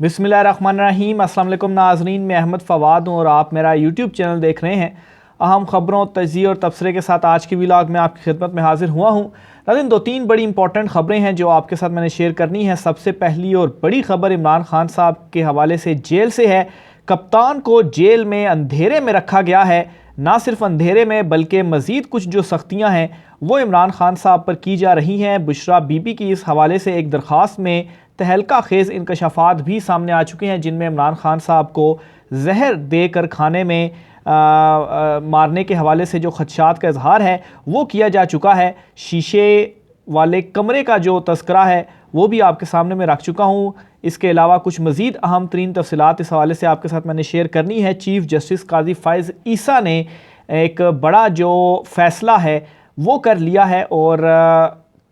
बिस्मिल्लाहिर्रहमानिर्रहीम। अस्सलाम वालेकुम नाज़रीन, मैं अहमद फ़वाद हूँ और आप मेरा यूट्यूब चैनल देख रहे हैं। अहम ख़बरों, तज़िये और तबसरे के साथ आज की व्लॉग में आपकी खिदमत में हाजिर हुआ हूँ। नाज़रीन, दो तीन बड़ी इंपॉर्टेंट ख़बरें हैं जो आपके साथ मैंने शेयर करनी है। सबसे पहली और बड़ी ख़बर इमरान खान साहब के हवाले से जेल से है। कप्तान को जेल में अंधेरे में रखा गया है। ना सिर्फ अंधेरे में बल्कि मज़ीद कुछ जो सख्तियाँ हैं वो इमरान खान साहब पर की जा रही हैं। बुशरा बीबी की इस हवाले से एक दरख्वास्त में तहलका खेज़ इंकशाफात भी सामने आ चुके हैं, जिनमें इमरान खान साहब को जहर देकर खाने में मारने के हवाले से जो खदशात का इजहार है वो किया जा चुका है। शीशे वाले कमरे का जो तस्करा है वो भी आपके सामने मैं रख चुका हूँ। इसके अलावा कुछ मज़ीद अहम तरीन तफसीलात इस हवाले से आपके साथ मैंने शेयर करनी है। चीफ़ जस्टिस काजी फ़ाइज़ ईसा ने एक बड़ा जो फ़ैसला है वो कर लिया है और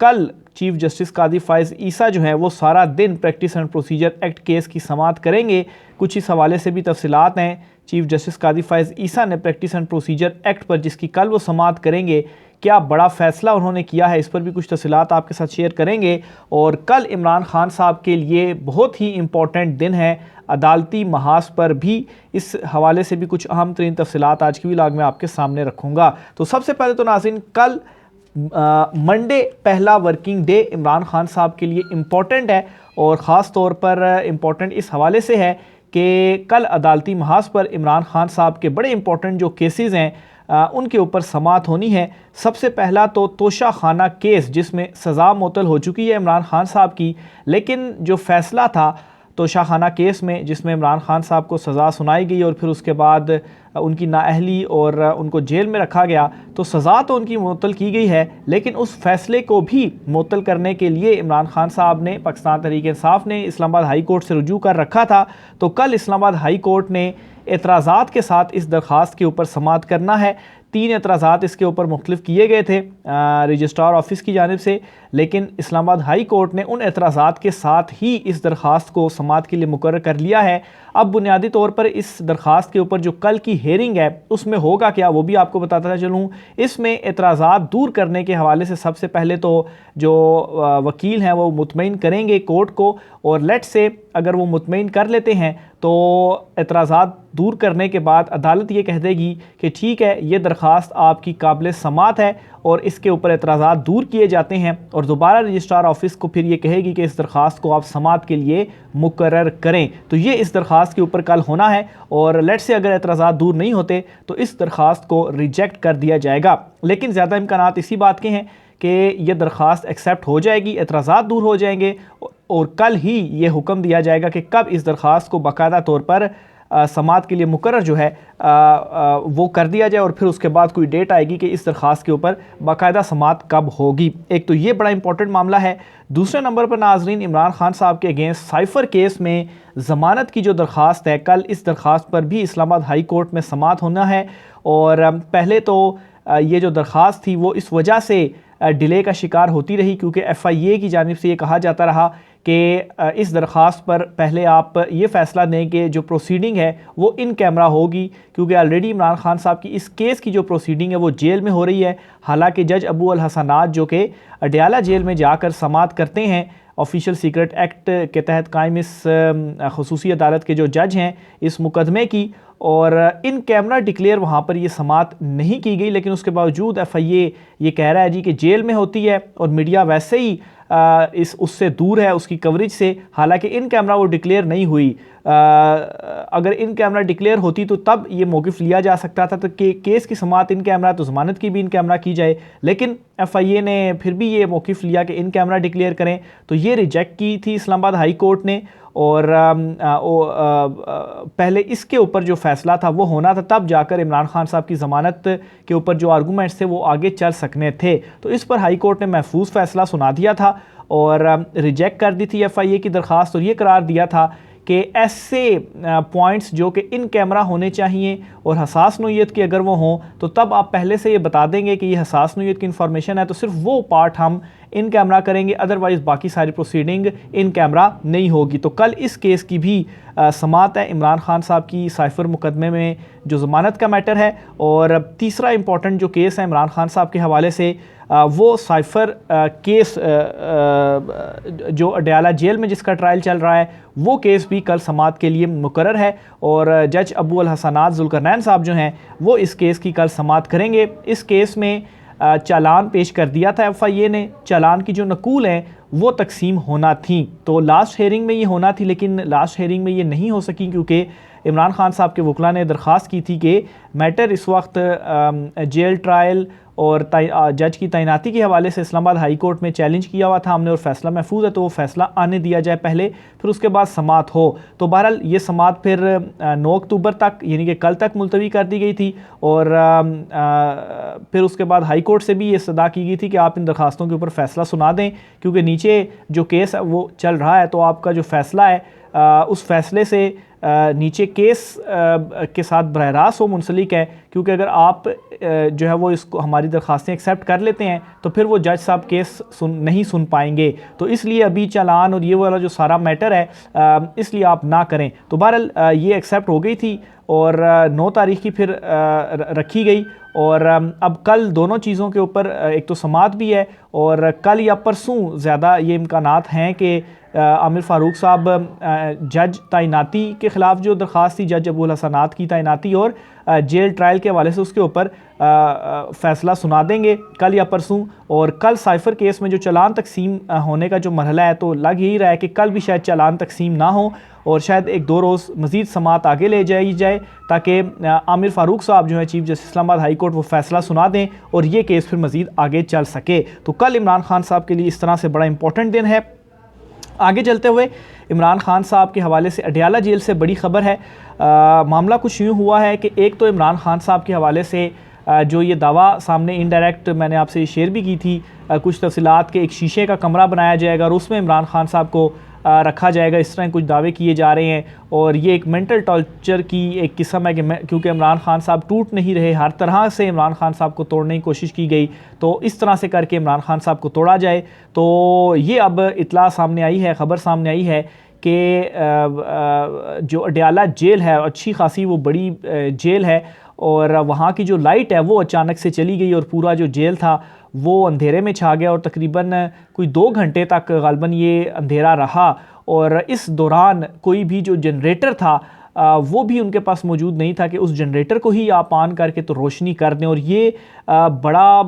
कल चीफ़ जस्टिस काजी फ़ाइज़ ईसा जो है वो सारा दिन practice and procedure act case की समाअत करेंगे। कुछ इस हवाले से भी तफसीलात हैं। चीफ़ जस्टिस काजी फ़ाइज़ ईसा ने प्रैक्टिस एंड प्रोसीजर एक्ट पर जिसकी कल वो समाअत करेंगे, क्या बड़ा फ़ैसला उन्होंने किया है, इस पर भी कुछ तफसीलात आपके साथ शेयर करेंगे। और कल इमरान खान साहब के लिए बहुत ही इम्पॉर्टेंट दिन है अदालती महाज पर भी, इस हवाले से भी कुछ अहम तरीन तफसीलात आज की व्लॉग में आपके सामने रखूँगा। तो सबसे पहले तो नाज़रीन, कल मंडे पहला वर्किंग डे इमरान खान साहब के लिए इम्पॉर्टेंट है और ख़ास तौर पर इम्पॉर्टेंट इस हवाले से है कि कल अदालती महाज पर इमरान खान साहब के बड़े इम्पॉर्टेंट जो केसेस हैं उनके ऊपर समाअत होनी है। सबसे पहला तो तोशा खाना केस, जिसमें सज़ा मुअत्तल हो चुकी है इमरान खान साहब की, लेकिन जो फ़ैसला था तोशा खाना केस में जिसमें इमरान खान साहब को सज़ा सुनाई गई और फिर उसके बाद उनकी नाअहली और उनको जेल में रखा गया, तो सज़ा तो उनकी मुअत्तल की गई है, लेकिन उस फ़ैसले को भी मुअत्तल करने के लिए इमरान खान साहब ने पाकिस्तान तहरीक-ए-इंसाफ ने इस्लामाबाद हाई कोर्ट से रुजू कर रखा था। तो कल इस्लामाबाद हाई कोर्ट ने एतराज़ात के साथ इस दरख्वास्त के ऊपर समाअत करना है। 3 एतराज़ात इसके ऊपर मुख्तलिफ किए गए थे रजिस्ट्रार ऑफिस की जानिब से, लेकिन इस्लामाबाद हाई कोर्ट ने उन एतराज़ात के साथ ही इस दरख्वास्त को समाअत के लिए मुकर्रर कर लिया है। अब बुनियादी तौर पर इस दरख्वास्त के ऊपर जो कल की हेयरिंग है उसमें होगा क्या वो भी आपको बताता चलूँ। इसमें एतराज़ात दूर करने के हवाले से सबसे पहले तो जो वकील हैं वो मुतमईन करेंगे कोर्ट को, और लेट से अगर वो मुतमईन कर लेते हैं तो एतराज़ात दूर करने के बाद अदालत ये कह देगी कि ठीक है, ये दरख्वास्त आपकी काबिल समाअत है और इसके ऊपर एतराज़ात दूर किए जाते हैं, और दोबारा रजिस्ट्रार ऑफिस को फिर ये कहेगी कि इस दरख्वास्त को आप समाअत के लिए मुकर्रर करें। तो ये इस दरख्वास्त के ऊपर कल होना है, और लेट से अगर एतराज़ात दूर नहीं होते तो इस दरख्वास्त को रिजेक्ट कर दिया जाएगा। लेकिन ज़्यादा इम्कानात इसी बात के हैं कि यह दरख्वास्त एक्सेप्ट हो जाएगी, एतराज़ात दूर हो जाएंगे और कल ही ये हुक्म दिया जाएगा कि कब इस दरख्वास्त को बाकायदा तौर पर समाअत के लिए मुकर्रर जो है वो कर दिया जाए, और फिर उसके बाद कोई डेट आएगी कि इस दरख्वास्त के ऊपर बाकायदा समाअत कब होगी। एक तो ये बड़ा इंपॉर्टेंट मामला है। दूसरे नंबर पर नाजरीन, इमरान खान साहब के अगेंस्ट साइफ़र केस में ज़मानत की जो दरख्वास्त है, कल इस दरख्वास्त पर भी इस्लामाबाद हाई कोर्ट में समाअत होना है। और पहले तो ये जो दरख्वास्त थी वो इस वजह से डिले का शिकार होती रही क्योंकि FIA की जानिब से ये कहा जाता रहा कि इस दरख्वास्त पर पहले आप ये फ़ैसला दें कि जो प्रोसीडिंग है वो इन कैमरा होगी, क्योंकि ऑलरेडी इमरान खान साहब की इस केस की जो प्रोसीडिंग है वो जेल में हो रही है। हालांकि जज अबू अल हसनात जो कि अडयाला जेल में जाकर समाअत करते हैं ऑफिशियल सीक्रेट एक्ट के तहत कायम इस खुसूसी अदालत के जो जज हैं इस मुकदमे की, और इन कैमरा डिक्लेयर वहाँ पर ये समाअत नहीं की गई, लेकिन उसके बावजूद FIA ये कह रहा है जी कि जेल में होती है और मीडिया वैसे ही उससे दूर है उसकी कवरेज से। हालांकि इन कैमरा वो डिक्लेयर नहीं हुई। अगर इन कैमरा डिक्लेयर होती तो तब ये मौक़िफ़ लिया जा सकता था तो कि केस की समाअत इन कैमरा, तो ज़मानत की भी इन कैमरा की जाए, लेकिन FIA ने फिर भी ये मौक़िफ़ लिया कि इन कैमरा डिक्लेयर करें, तो ये रिजेक्ट की थी इस्लामाबाद हाई कोर्ट ने। और पहले इसके ऊपर जो फ़ैसला था वो होना था, तब जाकर इमरान खान साहब की ज़मानत के ऊपर जो आर्गूमेंट्स थे वो आगे चल सकने थे। तो इस पर हाई कोर्ट ने महफूज फ़ैसला सुना दिया था और रिजेक्ट कर दी थी FIA की दरख्वास्त, और ये करार दिया था कि ऐसे पॉइंट्स जो कि इन कैमरा होने चाहिए और हसास नौइयत की अगर वो हों तो तब आप पहले से ये बता देंगे कि ये हसास नौइयत की इंफॉर्मेशन है, तो सिर्फ वो पार्ट हम इन कैमरा करेंगे, अदरवाइज़ बाकी सारी प्रोसीडिंग इन कैमरा नहीं होगी। तो कल इस केस की भी समाअत है इमरान खान साहब की साइफर मुकदमे में जो ज़मानत का मैटर है। और तीसरा इंपॉर्टेंट जो केस है इमरान खान साहब के हवाले से वो साइफर केस जो अडयाला जेल में जिसका ट्रायल चल रहा है वो केस भी कल समाअत के लिए मुकर्रर है। और जज अबू अल हसनात जुल्करनैन साहब जो हैं वो इस केस की कल समाअत करेंगे। इस केस में चालान पेश कर दिया था FIA ने, चालान की जो नकूल हैं वो तकसीम होना थी। तो लास्ट हेयरिंग में ये होना थी, लेकिन लास्ट हेयरिंग में ये नहीं हो सकी क्योंकि इमरान खान साहब के वकला ने दरख्वास्त की थी कि मैटर इस वक्त जेल ट्रायल और जज की तैनाती के हवाले से इस्लामाबाद हाई कोर्ट में चैलेंज किया हुआ था हमने और फैसला महफूज है, तो वो फैसला आने दिया जाए पहले, फिर उसके बाद समाअत हो। तो बहरहाल ये समाअत फिर 9 अक्टूबर तक यानी कि कल तक मुलतवी कर दी गई थी। और फिर उसके बाद हाई कोर्ट से भी ये सदा की गई थी कि आप इन दरखास्तों के ऊपर फ़ैसला सुना दें, क्योंकि नीचे जो केस है वो चल रहा है। तो आपका जो फ़ैसला है उस फैसले से नीचे केस के साथ बरह रास्त वो मुंसलिक है, क्योंकि अगर आप जो है वो इसको हमारी दरख्वास्तें एक्सेप्ट कर लेते हैं तो फिर वो जज साहब केस नहीं सुन पाएंगे। तो इसलिए अभी चालान और ये वाला जो सारा मैटर है इसलिए आप ना करें। तो बहरहाल ये एक्सेप्ट हो गई थी और 9 तारीख की फिर रखी गई। और अब कल दोनों चीज़ों के ऊपर एक तो समाअत भी है और कल या परसों ज़्यादा ये इम्कानात हैं कि आमिर फ़ारूक साहब जज तैनाती के ख़िलाफ़ जो दरख्वास्त थी जज अबू अल हसनात की तैनाती और जेल ट्रायल के हवाले से उसके ऊपर फ़ैसला सुना देंगे कल या परसों। और कल साइफर केस में जो चालान तकसीम होने का जो मरहला है तो लग यही रहा है कि कल भी शायद चालान तकसीम ना हो और शायद 1-2 रोज़ मज़ीद समाअत आगे ले जाई जाए ताकि आमिर फ़ारूक साहब जो है chief justice Islamabad high court वो फ़ैसला सुना दें और ये केस फिर मज़ीद आगे चल सके। तो कल इमरान खान साहब के लिए इस तरह से बड़ा इंपॉर्टेंट दिन है। आगे चलते हुए इमरान खान साहब के हवाले से अडयाला जेल से बड़ी ख़बर है। मामला कुछ यूँ हुआ है कि एक तो इमरान खान साहब के हवाले से जो ये दावा सामने इनडायरेक्ट मैंने आपसे शेयर भी की थी, कुछ तफसीलात के एक शीशे का कमरा बनाया जाएगा और उसमें इमरान खान साहब को रखा जाएगा, इस तरह कुछ दावे किए जा रहे हैं। और ये एक मेंटल टॉर्चर की एक किस्म है कि क्योंकि इमरान खान साहब टूट नहीं रहे, हर तरह से इमरान खान साहब को तोड़ने की कोशिश की गई, तो इस तरह से करके इमरान खान साहब को तोड़ा जाए। तो ये अब इतला सामने आई है, ख़बर सामने आई है कि जो अडयाला जेल है अच्छी खासी वो बड़ी जेल है और वहाँ की जो लाइट है वो अचानक से चली गई और पूरा जो जेल था वो अंधेरे में छा गया और तकरीबन कोई 2 घंटे तक गालबन ये अंधेरा रहा। और इस दौरान कोई भी जो जनरेटर था वो भी उनके पास मौजूद नहीं था कि उस जनरेटर को ही आप ऑन करके तो रोशनी कर दें। और ये बड़ा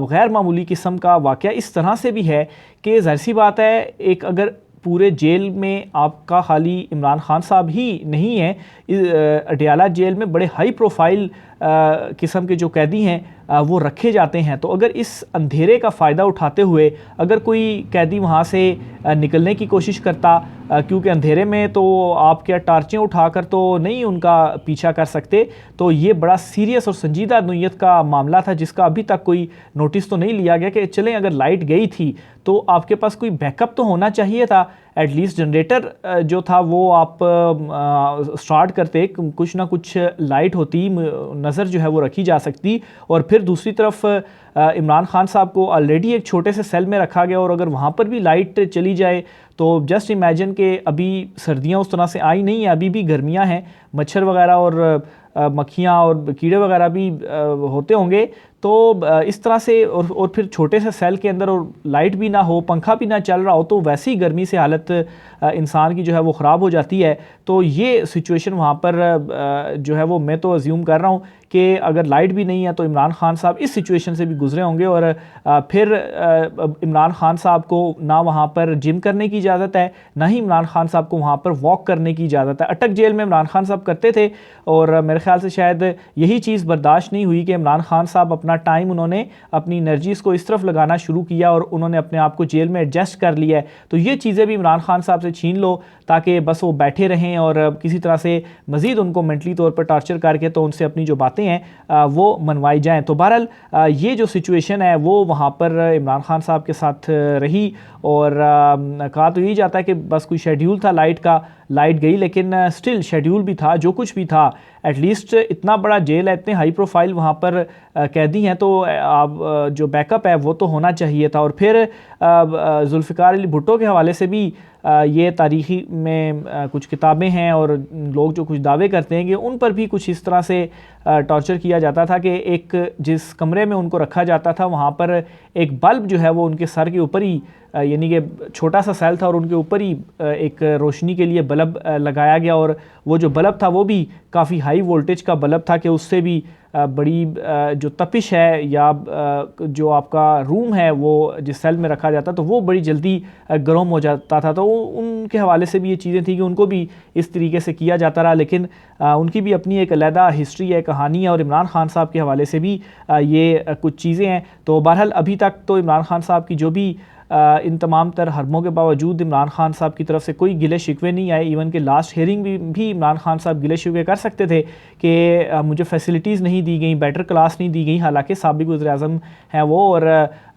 गैर मामूली किस्म का वाक़या इस तरह से भी है कि ज़ाहिर सी बात है, एक अगर पूरे जेल में आपका खाली इमरान खान साहब ही नहीं है, अडयाला जेल में बड़े हाई प्रोफाइल किस्म के जो कैदी हैं वो रखे जाते हैं। तो अगर इस अंधेरे का फ़ायदा उठाते हुए अगर कोई कैदी वहाँ से निकलने की कोशिश करता, क्योंकि अंधेरे में तो आप क्या टार्चें उठाकर तो नहीं उनका पीछा कर सकते, तो ये बड़ा सीरियस और संजीदा नोयत का मामला था जिसका अभी तक कोई नोटिस तो नहीं लिया गया कि चलें अगर लाइट गई थी तो आपके पास कोई बैकअप तो होना चाहिए था, एटलीस्ट जनरेटर जो था वो आप स्टार्ट करते, कुछ ना कुछ लाइट होती, नज़र जो है वो रखी जा सकती। और फिर दूसरी तरफ इमरान खान साहब को ऑलरेडी एक छोटे से सेल में रखा गया और अगर वहाँ पर भी लाइट चली जाए तो जस्ट इमेजिन कि अभी सर्दियाँ उस तरह से आई नहीं है, अभी भी गर्मियाँ हैं, मच्छर वगैरह और मक्खियाँ और कीड़े वगैरह भी होते होंगे। तो इस तरह से और फिर छोटे से सेल के अंदर और लाइट भी ना हो, पंखा भी ना चल रहा हो, तो वैसे ही गर्मी से हालत इंसान की जो है वो ख़राब हो जाती है। तो ये सिचुएशन वहाँ पर जो है वो मैं तो अज्यूम कर रहा हूँ कि अगर लाइट भी नहीं है तो इमरान खान साहब इस सिचुएशन से भी गुजरे होंगे। और फिर इमरान खान साहब को ना वहाँ पर जिम करने की इजाज़त है, ना ही इमरान खान साहब को वहाँ पर वॉक करने की इजाज़त है। अटक जेल में इमरान खान साहब करते थे और मेरे ख्याल से शायद यही चीज़ बर्दाश्त नहीं हुई कि इमरान खान साहब अपना टाइम उन्होंने अपनी एनर्जीज़ को इस तरफ लगाना शुरू किया और उन्होंने अपने आप को जेल में एडजस्ट कर लिया है। तो ये चीज़ें भी इमरान खान साहब से छीन लो ताकि बस वो बैठे रहें और किसी तरह से मज़ीद उनको मेंटली तौर पर टार्चर करके तो उनसे अपनी जो बातें हैं वो मनवाई जाएँ। तो बहरहाल ये जो सिचुएशन है वो वहाँ पर इमरान खान साहब के साथ रही और कहा तो यही जाता है कि बस कोई शेड्यूल था लाइट का, लाइट गई, लेकिन स्टिल शेड्यूल भी था, जो कुछ भी था एटलीस्ट इतना बड़ा जेल है, इतने हाई प्रोफाइल वहाँ पर कैदी हैं, तो आप जो बैकअप है वो तो होना चाहिए था। और फिर जुल्फ़िकार अली भुट्टो के हवाले से भी ये तारीख़ी में कुछ किताबें हैं और लोग जो कुछ दावे करते हैं कि उन पर भी कुछ इस तरह से टॉर्चर किया जाता था कि एक जिस कमरे में उनको रखा जाता था वहाँ पर एक बल्ब जो है वो उनके सर के ऊपर ही, यानी कि छोटा सा सेल था और उनके ऊपर ही एक रोशनी के लिए बल्ब लगाया गया, और वो जो बल्ब था वो भी काफ़ी हाई वोल्टेज का बल्ब था कि उससे भी बड़ी जो तपिश है या जो आपका रूम है वो जिस सेल में रखा जाता तो वो बड़ी जल्दी गर्म हो जाता था। तो उनके हवाले से भी ये चीज़ें थी कि उनको भी इस तरीके से किया जाता रहा, लेकिन उनकी भी अपनी एक अलहदा हिस्ट्री है, कहानी है, और इमरान खान साहब के हवाले से भी ये कुछ चीज़ें हैं। तो बहरहाल अभी तक तो इमरान खान साहब की जो भी इन तमाम तर हरमों के बावजूद इमरान खान साहब की तरफ से कोई गिले शिकवे नहीं आए। इवन के लास्ट हेयरिंग भी इमरान खान साहब गिले शिकवे कर सकते थे कि मुझे फैसिलिटीज़ नहीं दी गई, बेटर क्लास नहीं दी गई, हालांकि साबिक़ वज़ीर-ए-आज़म हैं वो और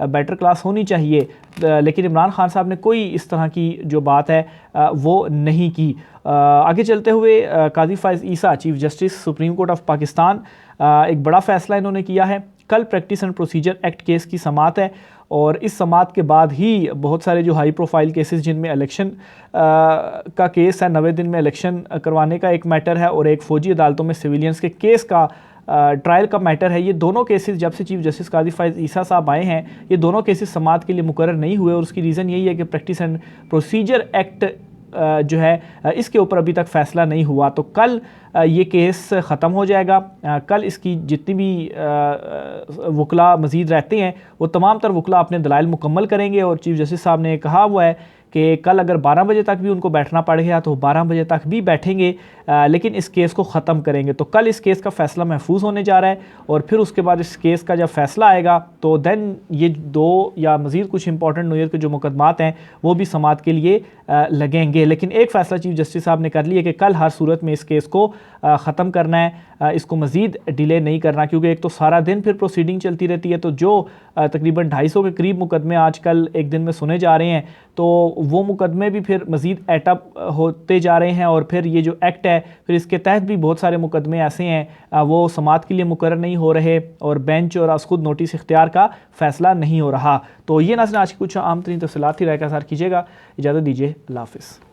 बेटर क्लास होनी चाहिए, लेकिन इमरान खान साहब ने कोई इस तरह की जो बात है वो नहीं की। आगे चलते हुए Qazi Faez Isa chief justice supreme court of Pakistan, एक बड़ा फ़ैसला इन्होंने किया है। कल practice and procedure act case की समाअत है और इस समाअत के बाद ही बहुत सारे जो हाई प्रोफाइल केसेस जिनमें इलेक्शन का केस है, 90 दिन में इलेक्शन करवाने का एक मैटर है और एक फ़ौजी अदालतों में सिविलियंस के केस का ट्रायल का मैटर है, ये दोनों केसेस जब से चीफ जस्टिस काज़ी फ़ाइज़ ईसा साहब आए हैं ये दोनों केसेस समाअत के लिए मुकर्रर नहीं हुए, और उसकी रीज़न यही है कि प्रैक्टिस एंड प्रोसीजर एक्ट जो है इसके ऊपर अभी तक फ़ैसला नहीं हुआ। तो कल ये केस ख़त्म हो जाएगा। कल इसकी जितनी भी वकला मज़ीद रहते हैं वो तमाम तर वकला अपने दलाइल मुकम्मल करेंगे, और चीफ जस्टिस साहब ने कहा हुआ है कि कल अगर 12 बजे तक भी उनको बैठना पड़ गया तो 12 बजे तक भी बैठेंगे, लेकिन इस केस को ख़त्म करेंगे। तो कल इस केस का फ़ैसला महफूज होने जा रहा है और फिर उसके बाद इस केस का जब फ़ैसला आएगा तो दैन ये 2 या मज़ीद कुछ इंपॉर्टेंट नोयत के जो मुकदमात हैं वो भी समाअत के लिए लगेंगे। लेकिन एक फ़ैसला चीफ जस्टिस साहब ने कर लिया कि कल हर सूरत में इस केस को ख़त्म करना है, इसको मज़ीद डिले नहीं करना, क्योंकि एक तो सारा दिन फिर प्रोसीडिंग चलती रहती है। तो जो तकरीबन 250 के करीब मुकदमे आजकल एक दिन में सुने जा रहे हैं तो वो मुकदमे भी फिर मज़ीद एटअप होते जा रहे हैं, और फिर ये जो एक्ट है फिर इसके तहत भी बहुत सारे मुकदमे ऐसे हैं वो समाअत के लिए मुकर्रर नहीं हो रहे और बेंच और खुद नोटिस इख्तियार का फ़ैसला नहीं हो रहा। तो ये नाज़रीन आज की कुछ आम तरीन तफ़सीलात थी, राय का इज़हार कीजिएगा। इजाज़त दीजिए, अल्लाह हाफ़िज़।